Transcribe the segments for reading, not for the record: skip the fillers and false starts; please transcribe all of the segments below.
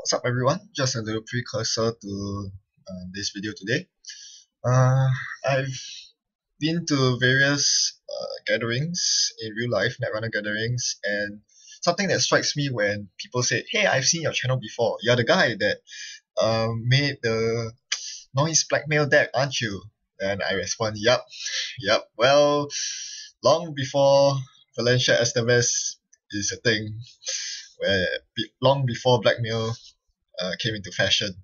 What's up everyone? Just a little precursor to this video today. I've been to various gatherings in real life, Netrunner gatherings, and something that strikes me when people say, "Hey, I've seen your channel before. You're the guy that made the noise blackmail deck, aren't you?" And I respond, "Yep. Well, long before Valencia Estevez is a thing, long before blackmail came into fashion,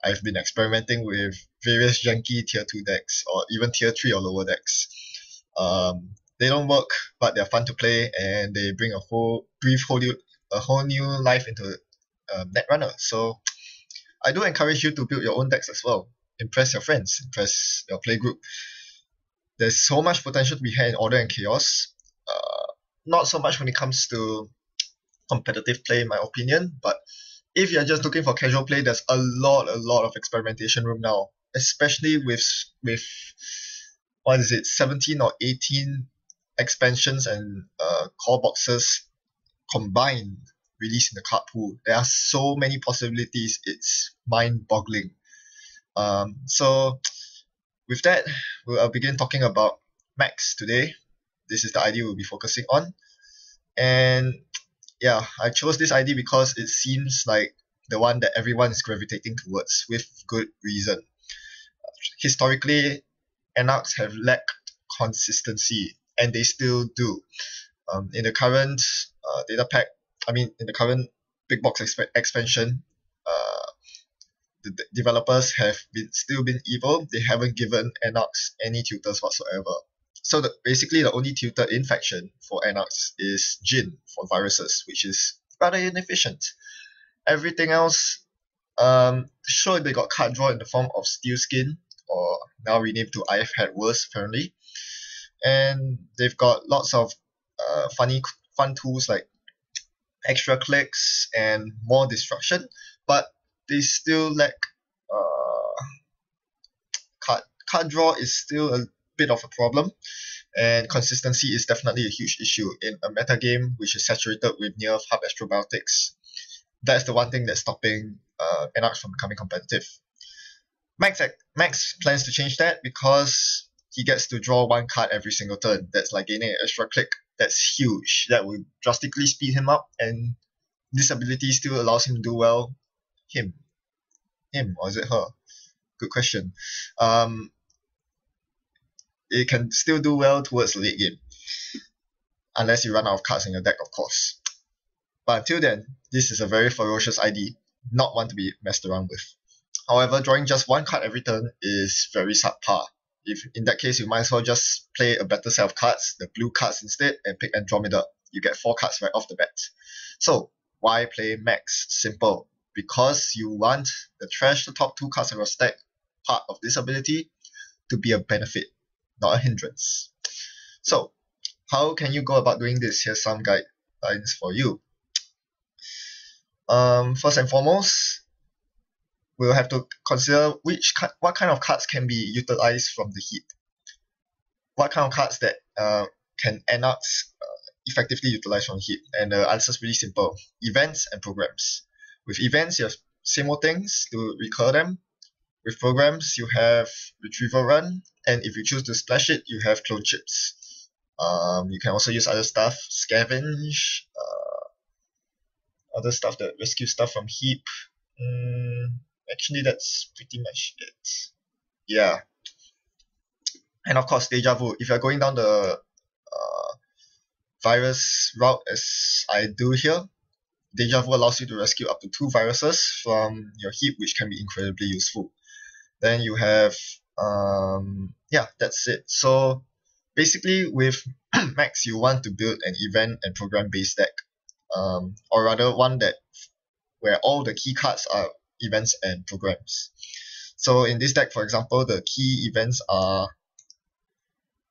I've been experimenting with various janky tier 2 decks or even tier 3 or lower decks. They don't work, but they're fun to play and they bring a whole new life into Netrunner. So I do encourage you to build your own decks as well. Impress your friends, impress your playgroup. There's so much potential to be had in Order and Chaos. Not so much when it comes to competitive play, in my opinion, but if you're just looking for casual play, there's a lot of experimentation room now, especially with 17 or 18 expansions and core boxes combined released in the card pool. There are so many possibilities, it's mind-boggling. So with that, I'll begin talking about Max today. This is the ID we'll be focusing on. And yeah, I chose this ID because it seems like the one that everyone is gravitating towards with good reason. Historically, Anarchs have lacked consistency, and they still do. In the current data pack, in the current big box expansion, the developers have still been evil. They haven't given Anarchs any tutors whatsoever. So basically the only tutor in faction for Anarchs is Jin for viruses, which is rather inefficient. Everything else, sure, they got card draw in the form of Steel Skin, or now renamed to IF Had Worse apparently. And they've got lots of fun tools like extra clicks and more destruction, but they still lack card draw is still a bit of a problem, and consistency is definitely a huge issue in a meta game which is saturated with near hub astrobiotics. That's the one thing that's stopping Anarchs from becoming competitive. Max plans to change that because he gets to draw one card every single turn. That's like gaining an extra click. That's huge. That will drastically speed him up, and this ability still allows him to do well. Him, or is it her? Good question. It can still do well towards the late game, unless you run out of cards in your deck, of course. But until then, this is a very ferocious ID, not one to be messed around with. However, drawing just one card every turn is very subpar. In that case, you might as well just play a better set of cards, the blue cards instead, and pick Andromeda. You get 4 cards right off the bat. So, why play Max? Simple. Because you want the trash the top 2 cards of your stack part of this ability to be a benefit, not a hindrance. So, how can you go about doing this? Here's some guidelines for you. First and foremost, we'll have to consider what kind of cards can be utilized from the heap. What kind of cards that can Anarchs effectively utilize from heap? And the answer is really simple: events and programs. With events, you have same old things to recur them. With programs, you have Retrieval Run, and if you choose to splash it, you have Clone Chips. You can also use other stuff, Scavenge, other stuff that rescue stuff from heap. Actually, that's pretty much it. Yeah. And of course, Deja Vu. If you're going down the virus route as I do here, Deja Vu allows you to rescue up to 2 viruses from your heap, which can be incredibly useful. Then you have, that's it. So basically with Max, you want to build an event and program based deck, or rather one where all the key cards are events and programs. So in this deck, for example, the key events are,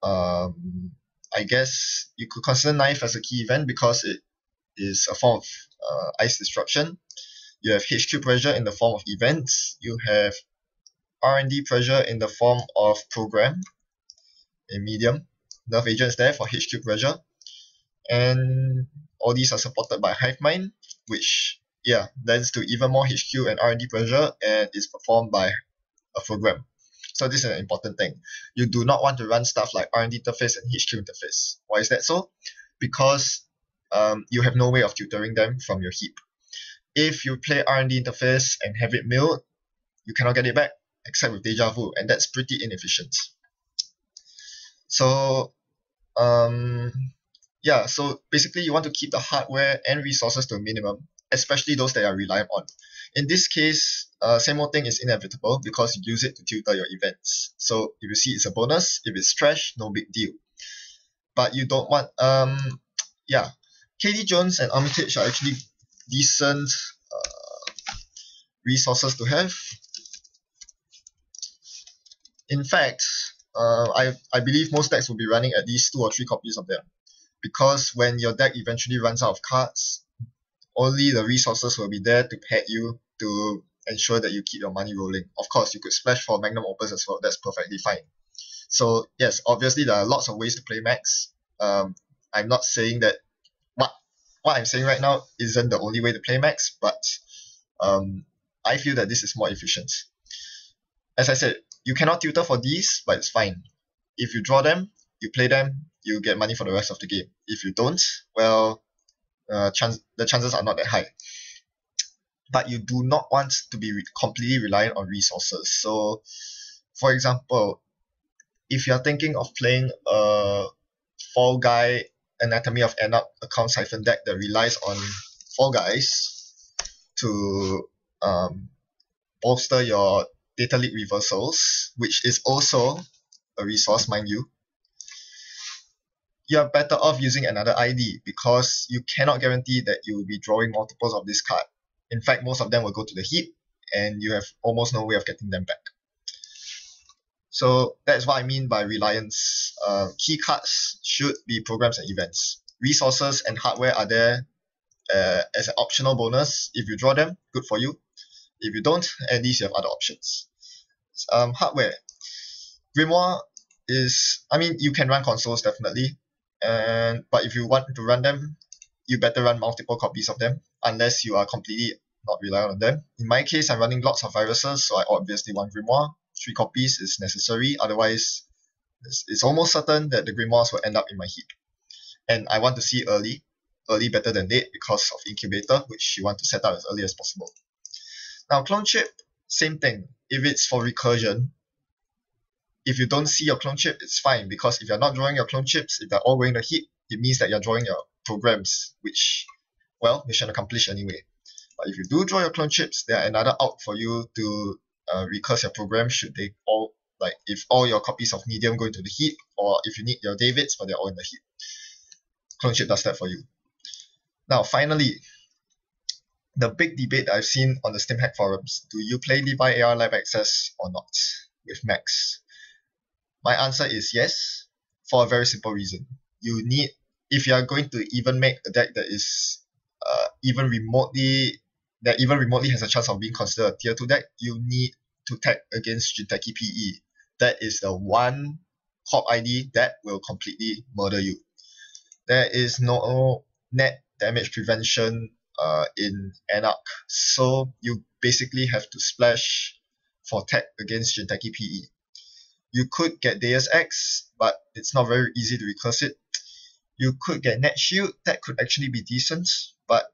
I guess you could consider Knife as a key event because it is a form of ice disruption. You have HQ pressure in the form of events. You have R&D pressure in the form of program in medium. Nerf agent is there for HQ pressure. And all these are supported by Hive Mind, which lends to even more HQ and R&D pressure and is performed by a program. So this is an important thing. You do not want to run stuff like R&D interface and HQ interface. Why is that so? Because you have no way of tutoring them from your heap. If you play R&D interface and have it milled, you cannot get it back except with deja vu, and that's pretty inefficient. So so basically you want to keep the hardware and resources to a minimum, especially those that are reliant on. In this case, same old thing is inevitable because you use it to tutor your events. So if you see it's a bonus, if it's trash, no big deal. But you don't want, KD Jones and Armitage are actually decent resources to have. In fact, I believe most decks will be running at least 2 or 3 copies of them, because when your deck eventually runs out of cards, only the resources will be there to pad you to ensure that you keep your money rolling. Of course, you could splash for Magnum Opus as well. That's perfectly fine. So yes, obviously there are lots of ways to play Max. I'm not saying that what I'm saying right now isn't the only way to play Max, but I feel that this is more efficient. As I said, you cannot tutor for these, but it's fine. If you draw them, you play them, you get money for the rest of the game. If you don't, well, the chances are not that high. But you do not want to be completely reliant on resources. So, for example, if you're thinking of playing a Fall Guy Anatomy of Enoch account siphon deck that relies on Fall Guys to bolster your Data Leak reversals, which is also a resource, mind you, you're better off using another ID because you cannot guarantee that you will be drawing multiples of this card. In fact, most of them will go to the heap and you have almost no way of getting them back. So that's what I mean by reliance. Key cards should be programs and events. Resources and hardware are there as an optional bonus. If you draw them, good for you. If you don't, at least you have other options. Hardware. Grimoire is, you can run consoles definitely, but if you want to run them, you better run multiple copies of them, unless you are completely not reliant on them. In my case, I'm running lots of viruses, so I obviously want Grimoire. 3 copies is necessary, otherwise it's almost certain that the Grimoires will end up in my heap. And I want to see early better than late because of Incubator, which you want to set up as early as possible. Now, Clone Chip, same thing. If it's for recursion, if you don't see your clone chip, it's fine, because if you're not drawing your clone chips, if they're all going to heap, it means that you're drawing your programs, which, well, mission accomplished anyway. But if you do draw your clone chips, there are another out for you to recurse your program should they all, like if all your copies of Medium go into the heap, or if you need your Davids but they're all in the heap. Clone chip does that for you. Now, finally, the big debate that I've seen on the StimHack forums: do you play Levi AR Live Access or not with Max? My answer is yes, for a very simple reason. You need, if you are going to even make a deck that is even remotely has a chance of being considered a tier 2 deck, you need to tag against Jinteki PE. That is the one corp ID that will completely murder you. There is no net damage prevention in Anarch, so you basically have to splash for tag against Jinteki PE. You could get Deus Ex, but it's not very easy to recurse it. You could get Net Shield, that could actually be decent, but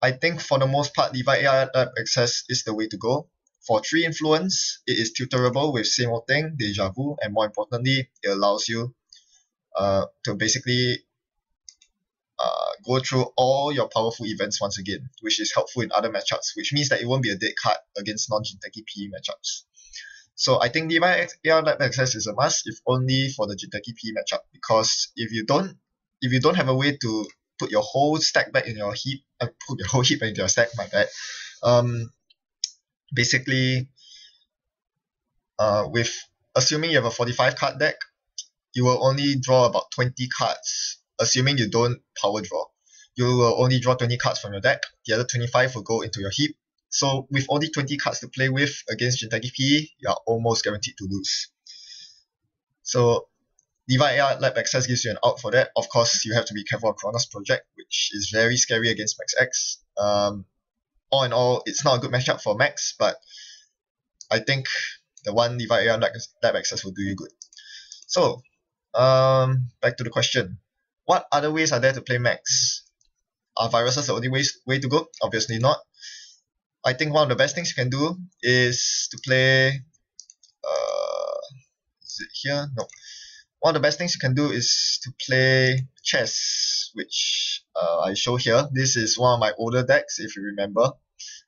I think for the most part, Levi AI Lab Access is the way to go. For 3 influence, it is tutorable with same old thing, Deja Vu, and more importantly, it allows you to basically go through all your powerful events once again, which is helpful in other matchups, which means that it won't be a dead card against non-Jinteki PE matchups. So I think Levi AR Lab Access is a must, if only for the Jinteki PE matchup, because if you don't have a way to put your whole stack back in your heap, put your whole heap into your stack, my bad. Basically, with assuming you have a 45 card deck, you will only draw about 20 cards, assuming you don't power draw. You will only draw 20 cards from your deck, the other 25 will go into your heap. So with only 20 cards to play with against Jinteki PE, you are almost guaranteed to lose. So Levi AR Lab Access gives you an out for that. Of course, you have to be careful of Kronos Project, which is very scary against MaxX. all in all, it's not a good matchup for Max, but I think the one Levi AR Lab Access will do you good. So, back to the question. What other ways are there to play Max? Are viruses the only way to go? Obviously not. I think one of the best things you can do is to play. Is it here? No. One of the best things you can do is to play chess, which I show here. This is one of my older decks, if you remember.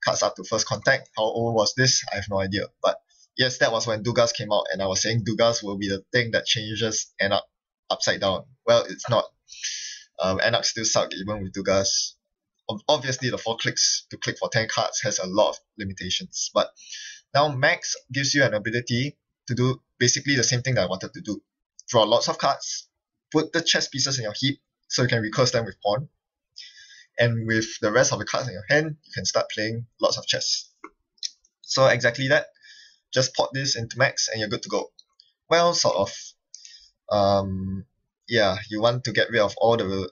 Cards up to first contact. How old was this? I have no idea. But yes, that was when Dugas came out, and I was saying Dugas will be the thing that changes Enak upside down. Well, it's not. Enak still suck even with Dugas. Obviously, the 4 clicks to click for 10 cards has a lot of limitations. But now Max gives you an ability to do basically the same thing that I wanted to do. Draw lots of cards, put the chess pieces in your heap so you can recurse them with pawn. And with the rest of the cards in your hand, you can start playing lots of chess. So exactly that. Just port this into Max and you're good to go. Well, sort of. Yeah, you want to get rid of all the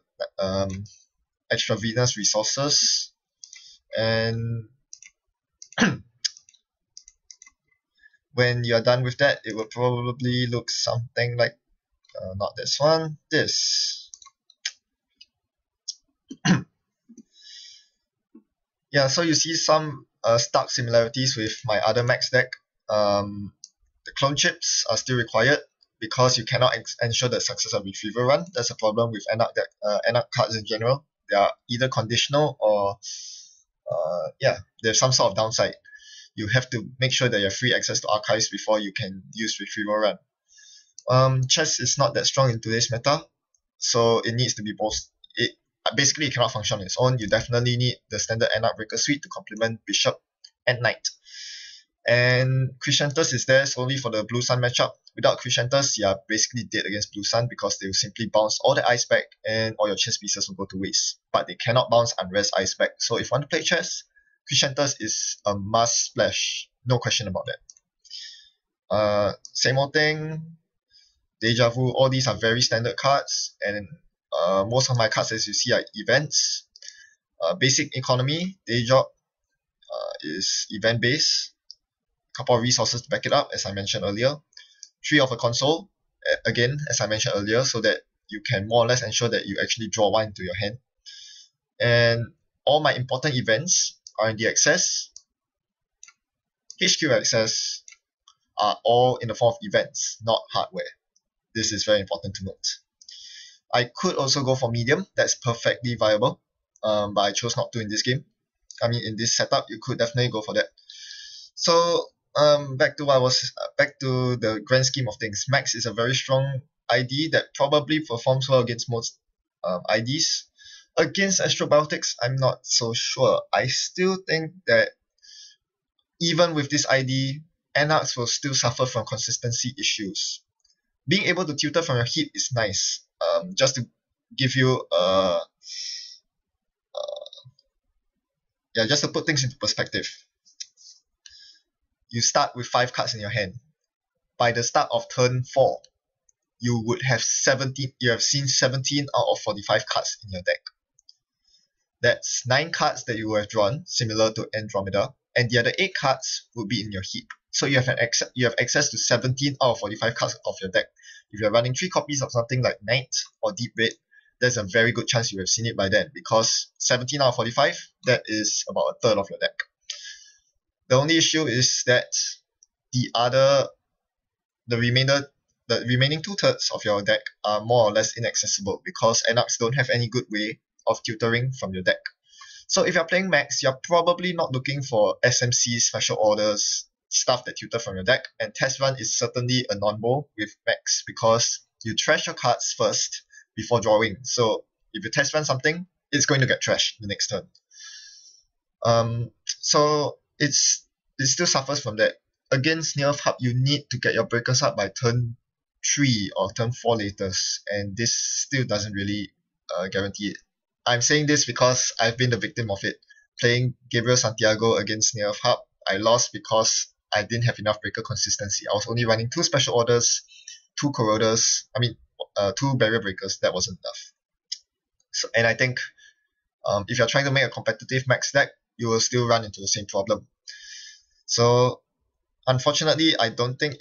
extravenous resources. And when you're done with that, it will probably look something like, not this one, this. Yeah, so you see some stark similarities with my other Max deck. The clone chips are still required because you cannot ensure the success of retrieval run. That's a problem with Enak cards in general. They are either conditional or yeah, there's some sort of downside. You have to make sure that you have free access to archives before you can use retrieval run. Chess is not that strong in today's meta, so it needs to be both. Basically, it cannot function on its own. You definitely need the standard Enak Breaker suite to complement Bishop and Knight. And Crescentus is there solely for the Blue Sun matchup. Without Crescentus, you are basically dead against Blue Sun because they will simply bounce all the ice back and all your chess pieces will go to waste. But they cannot bounce unrest ice back. So if you want to play chess, Crescentus is a must splash. No question about that. Same old thing. Deja Vu, all these are very standard cards. And most of my cards, as you see, are events. Basic economy, day job is event based. Couple of resources to back it up, as I mentioned earlier. 3 of a console, again, as I mentioned earlier, so that you can more or less ensure that you actually draw one into your hand. And all my important events, R&D access, HQ access, are all in the form of events, not hardware. This is very important to note. I could also go for medium, that's perfectly viable, but I chose not to in this game. I mean, in this setup, you could definitely go for that. So back to the grand scheme of things. Max is a very strong ID that probably performs well against most IDs. Against Astrobiotics, I'm not so sure. I still think that even with this ID, Enaks will still suffer from consistency issues. Being able to tutor from your heap is nice. Just to give you just to put things into perspective. You start with 5 cards in your hand. By the start of turn 4, you would have 17. You have seen 17 out of 45 cards in your deck. That's 9 cards that you have drawn, similar to Andromeda, and the other 8 cards would be in your heap. So you have access to 17 out of 45 cards of your deck. If you're running 3 copies of something like Knight or Deep Red, there's a very good chance you have seen it by then, because 17 out of 45, that is about a third of your deck. The only issue is that the remaining 2/3 of your deck are more or less inaccessible because Enaks don't have any good way of tutoring from your deck. So if you're playing Max, you're probably not looking for SMC, special orders, stuff that tutor from your deck, and test run is certainly a non-bo with Max because you trash your cards first before drawing. So if you test run something, it's going to get trashed the next turn. So it still suffers from that. Against Nerf Hub, you need to get your breakers up by turn 3 or turn 4 latest, and this still doesn't really guarantee it. I'm saying this because I've been the victim of it. Playing Gabriel Santiago against Nerf Hub, I lost because I didn't have enough breaker consistency. I was only running 2 special orders, 2 corroders, 2 barrier breakers. That wasn't enough. So, and I think if you're trying to make a competitive Max deck, you will still run into the same problem. So unfortunately, I don't think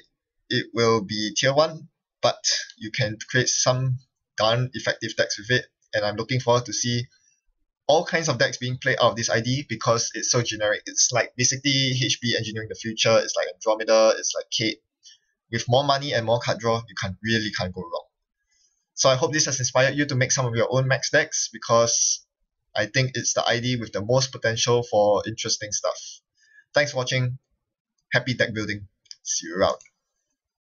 it will be tier 1, but you can create some darn effective decks with it, and I'm looking forward to see all kinds of decks being played out of this ID because it's so generic. It's like basically HB engineering the future. It's like Andromeda, it's like Kate. With more money and more card draw, you can't go wrong. So I hope this has inspired you to make some of your own Max decks because I think it's the ID with the most potential for interesting stuff. Thanks for watching. Happy deck building. See you around.